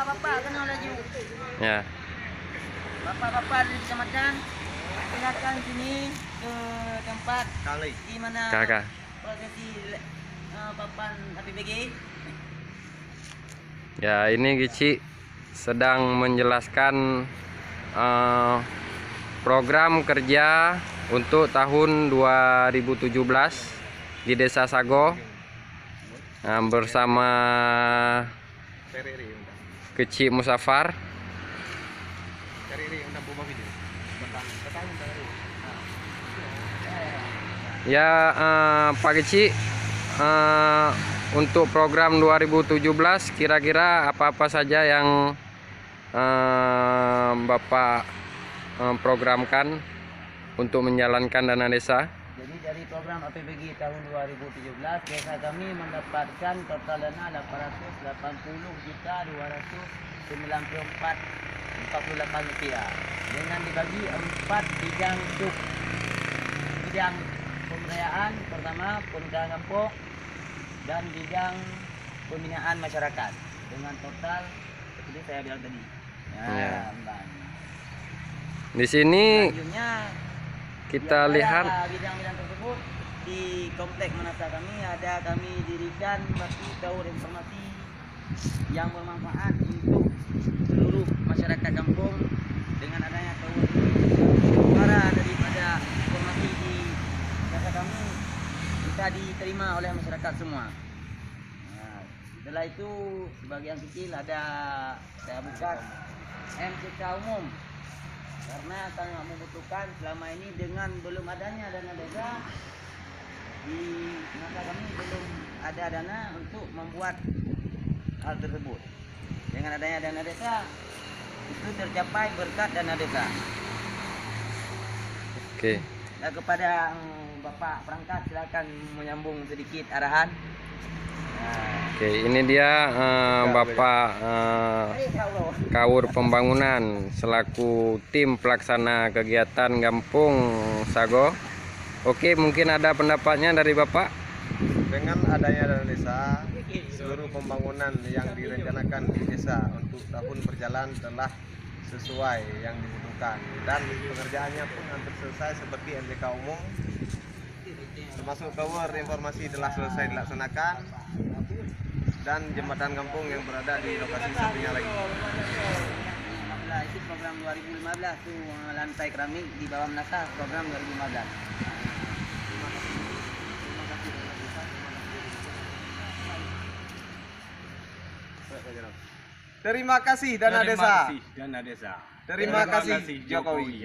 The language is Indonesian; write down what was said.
bapak-bapak kenal laju. Ya. Bapak-bapak dari kecamatan, silakan sini ke tempat di mana Kakak. prosesi papan APBG. Ya, ini Gici sedang menjelaskan program kerja untuk tahun 2017 di Desa Sago bersama Keci Musafar. Ya, Pak Keci, untuk program 2017 kira-kira apa-apa saja yang Bapak programkan untuk menjalankan dana desa? Jadi dari program APBG tahun 2017 desa kami mendapatkan total dana 880.294.48 rupiah dengan dibagi 4 bidang untuk bidang pemberdayaan, pertama pemberdayaan kampung dan bidang pembinaan masyarakat dengan total seperti saya bilang tadi. Ya. Di sini selanjutnya kita lihat bidang-bidang tersebut di komplek Manasa kami dirikan bagi tower informasi yang bermanfaat untuk seluruh masyarakat kampung. Dengan adanya tower para daripada informasi di desa kami bisa diterima oleh masyarakat semua. Nah, setelah itu sebagian kecil ada saya buka MCK umum karena sangat membutuhkan selama ini dengan belum adanya dana desa di masa kami belum ada dana untuk membuat hal tersebut. Dengan adanya dana desa itu tercapai berkat dana desa. Oke. Nah, kepada Bapak Perangkat silakan menyambung sedikit arahan. Oke, ini dia Bapak Kawur Pembangunan selaku tim pelaksana kegiatan Kampung Sago. Oke, mungkin ada pendapatnya dari Bapak? Dengan adanya dana desa, seluruh pembangunan yang direncanakan di desa untuk tahun berjalan telah sesuai yang dibutuhkan dan pengerjaannya pun hampir selesai seperti MDK umum, termasuk tower informasi telah selesai dilaksanakan dan jembatan kampung yang berada di lokasi satunya lagi. Itu program 2015 tuh lantai keramik di bawah Manasa, program 2015. Terima kasih dana desa. Dana desa. Terima kasih Jokowi.